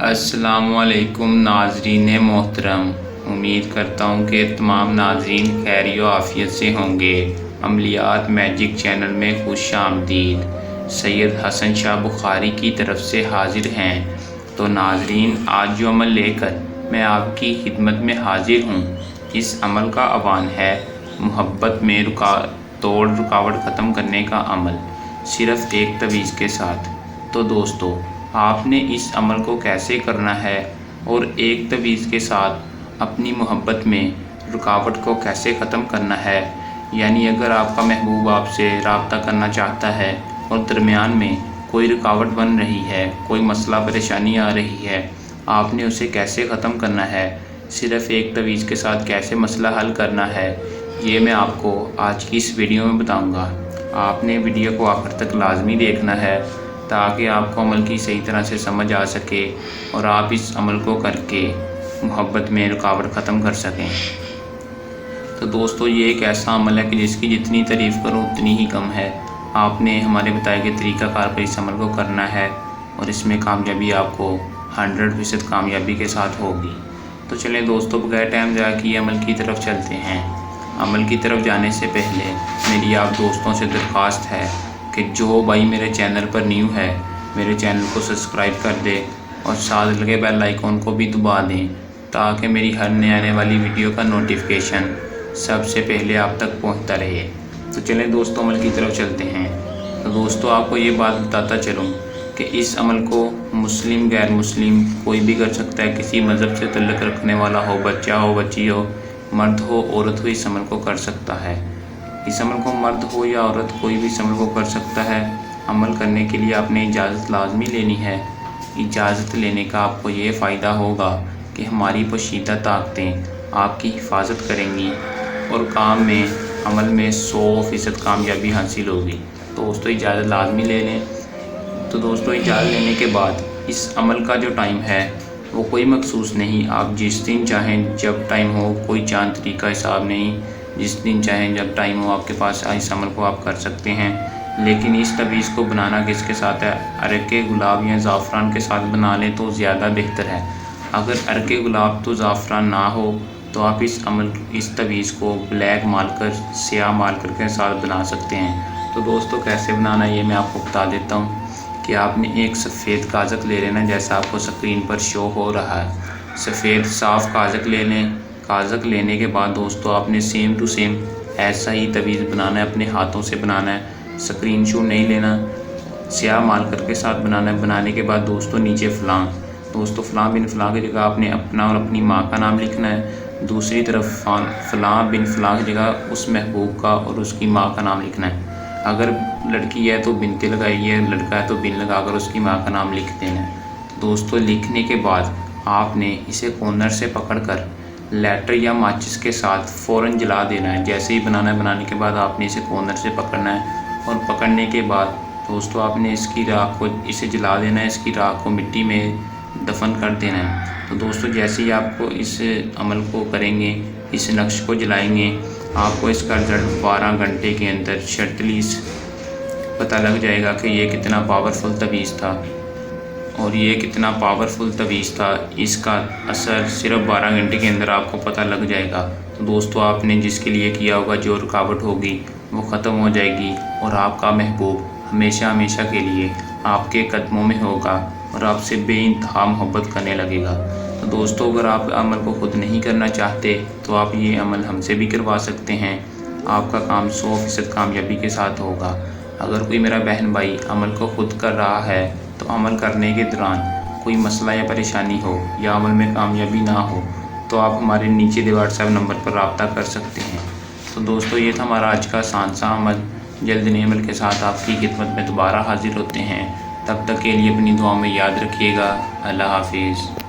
अस्सलामुअलैकुम नाज़रीन मोहतरम, उम्मीद करता हूँ कि तमाम नाज़रीन खैर व आफ़ियत से होंगे। अमलियात मैजिक चैनल में खुश आमदीद। सैयद हसन शाह बुखारी की तरफ से हाजिर हैं। तो नाज़रीन, आज जो अमल लेकर मैं आपकी खिदमत में हाजिर हूँ, इस अमल का आह्वान है मोहब्बत में रुकावट ख़त्म करने का अमल, सिर्फ़ एक तवीज़ के साथ। तो दोस्तों, आपने इस अमल को कैसे करना है और एक तवीज़ के साथ अपनी मोहब्बत में रुकावट को कैसे ख़त्म करना है, यानी अगर आपका महबूब आपसे रब्ता करना चाहता है और दरमियान में कोई रुकावट बन रही है, कोई मसला परेशानी आ रही है, आपने उसे कैसे ख़त्म करना है, सिर्फ़ एक तवीज़ के साथ कैसे मसला हल करना है, ये मैं आपको आज की इस वीडियो में बताऊँगा। आपने वीडियो को आखिर तक लाजमी देखना है ताकि आपको अमल की सही तरह से समझ आ सके और आप इस अमल को करके मोहब्बत में रुकावट ख़त्म कर सकें। तो दोस्तों, ये एक ऐसा अमल है कि जिसकी जितनी तारीफ़ करो उतनी ही कम है। आपने हमारे बताए गए तरीक़ाकार पर इस अमल को करना है और इसमें कामयाबी आपको 100% कामयाबी के साथ होगी। तो चलें दोस्तों, बगैर टाइम ज़ाया किए अमल की तरफ चलते हैं। अमल की तरफ जाने से पहले मेरी आप दोस्तों से दरख्वास्त है कि जो भाई मेरे चैनल पर न्यू है, मेरे चैनल को सब्सक्राइब कर दे और साथ लगे बेल आइकॉन को भी दबा दें ताकि मेरी हर नए आने वाली वीडियो का नोटिफिकेशन सबसे पहले आप तक पहुंचता रहे। तो चलें दोस्तों, अमल की तरफ चलते हैं। तो दोस्तों, आपको ये बात बताता चलूँ कि इस अमल को मुस्लिम गैर मुस्लिम कोई भी कर सकता है। किसी मज़हब से तल्लुक़ रखने वाला हो, बच्चा हो, बच्ची हो, मर्द हो, औरत हो, इस अमल को कर सकता है। इस अमल को मर्द हो या औरत कोई भी इस अमल को कर सकता है। अमल करने के लिए आपने इजाज़त लाजमी लेनी है। इजाज़त लेने का आपको ये फ़ायदा होगा कि हमारी पोशीदा ताकतें आपकी हिफाजत करेंगी और काम में अमल में 100% कामयाबी हासिल होगी। तो दोस्तों, इजाज़त लाजमी ले लें। तो दोस्तों, इजाज़त लेने के बाद इस अमल का जो टाइम है वो कोई मखसूस नहीं, आप जिस दिन चाहें जब टाइम हो, कोई चांद तरीका हिसाब नहीं, जिस दिन चाहें जब टाइम हो आपके पास इस अमल को आप कर सकते हैं। लेकिन इस तवीज़ को बनाना किसके साथ है? अरके गुलाब या ज़ाफ़रान के साथ बना लें तो ज़्यादा बेहतर है। अगर अरके गुलाब तो ज़ाफ़रान ना हो तो आप इस तवीज़ को ब्लैक मार्कर, स्याह मार्कर के साथ बना सकते हैं। तो दोस्तों, कैसे बनाना है ये मैं आपको बता देता हूँ कि आपने एक सफ़ेद कागज़ ले लेना, जैसा आपको स्क्रीन पर शो हो रहा है। सफ़ेद साफ़ कागज़ ले लें। कागज़ लेने के बाद दोस्तों, आपने सेम टू सेम ऐसा ही तवीज़ बनाना है, अपने हाथों से बनाना है, स्क्रीनशॉट नहीं लेना, स्याह मार्कर के साथ बनाना है। बनाने के बाद दोस्तों, नीचे फ़लाँ, दोस्तों फ़लाँ बिन फ़लाँ की जगह आपने अपना और अपनी माँ का नाम लिखना है। दूसरी तरफ फ़लाँ बिन फ़लाँ की जगह उस महबूब का और उसकी माँ का नाम लिखना है। अगर लड़की है तो बिनते लगाइए, लड़का है तो बिन लगाकर उसकी माँ का नाम लिख देना है। दोस्तों, लिखने के बाद आपने इसे कॉर्नर से पकड़कर लाइटर या माचिस के साथ फ़ौरन जला देना है। जैसे ही बनाना है, बनाने के बाद आपने इसे कॉर्नर से पकड़ना है और पकड़ने के बाद दोस्तों आपने इसकी राख को इसे जला देना है, इसकी राख को मिट्टी में दफन कर देना है। तो दोस्तों, जैसे ही आपको इस अमल को करेंगे, इस नक्श को जलाएंगे, आपको इसका रिजल्ट 12 घंटे के अंदर शर्तली पता लग जाएगा कि ये कितना पावरफुल तवीज़ था और ये कितना पावरफुल तवीज़ था। इसका असर सिर्फ 12 घंटे के अंदर आपको पता लग जाएगा। तो दोस्तों, आपने जिसके लिए किया होगा, जो रुकावट होगी वो ख़त्म हो जाएगी और आपका महबूब हमेशा हमेशा के लिए आपके कदमों में होगा और आपसे बेइंतहा मोहब्बत करने लगेगा। तो दोस्तों, अगर आप अमल को ख़ुद नहीं करना चाहते तो आप ये अमल हमसे भी करवा सकते हैं। आपका काम 100% कामयाबी के साथ होगा। अगर कोई मेरा बहन भाई अमल को ख़ुद कर रहा है तो अमल करने के दौरान कोई मसला या परेशानी हो या अमल में कामयाबी ना हो तो आप हमारे नीचे दिए व्हाट्सएप नंबर पर रब्ता कर सकते हैं। तो दोस्तों, ये था हमारा आज का आसान सा अमल। जल्द नए अमल के साथ आपकी खिदमत में दोबारा हाजिर होते हैं। तब तक के लिए अपनी दुआ में याद रखिएगा। अल्लाह हाफिज़।